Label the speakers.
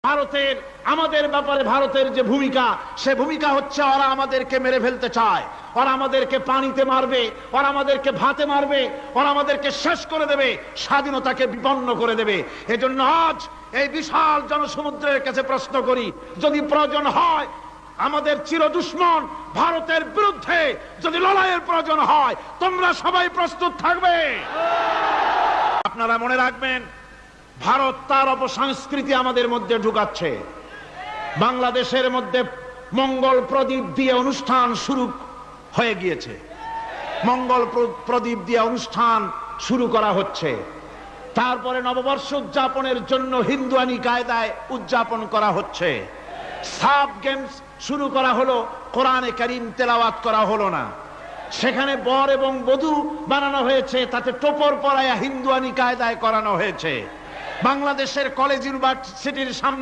Speaker 1: ভারতের আমাদের ব্যাপারে ভারতের যে ভূমিকা, সে ভূমিকা হচ্ছে ওরা আমাদেরকে মেরে ফেলতে চায়, ওরা আমাদেরকে পানিতে মারবে, ওরা আমাদেরকে ভাতে মারবে, ওরা আমাদেরকে শেষ করে দেবে, স্বাধীনতাকে বিপন্ন করে দেবে। এজন্য আজ এই বিশাল জনসমুদ্রের কাছে প্রশ্ন করি, যদি প্রয়োজন হয় আমাদের চির দুশ্মন ভারতের বিরুদ্ধে যদি লড়াইয়ের প্রয়োজন হয়, তোমরা সবাই প্রস্তুত থাকবে। আপনারা মনে রাখবেন, ভারত তার অপসংস্কৃতি আমাদের মধ্যে ঢুকাচ্ছে। বাংলাদেশের মধ্যে মঙ্গল প্রদীপ দিয়ে অনুষ্ঠান শুরু হয়ে গিয়েছে, মঙ্গল প্রদীপ দিয়ে অনুষ্ঠান শুরু করা হচ্ছে। তারপরে নববর্ষ উদযাপনের জন্য হিন্দুয়ানি কায়দায় উদযাপন করা হচ্ছে। সাব গেমস শুরু করা হলো, কোরআনে কারীম তেলাওয়াত করা হলো না, সেখানে বর এবং বধূ বানানো হয়েছে, তাতে টোপর পরায়া হিন্দুয়ানি কায়দায় করানো হয়েছে। বাংলাদেশের কলেজ ইউনিভার্সিটির সামনে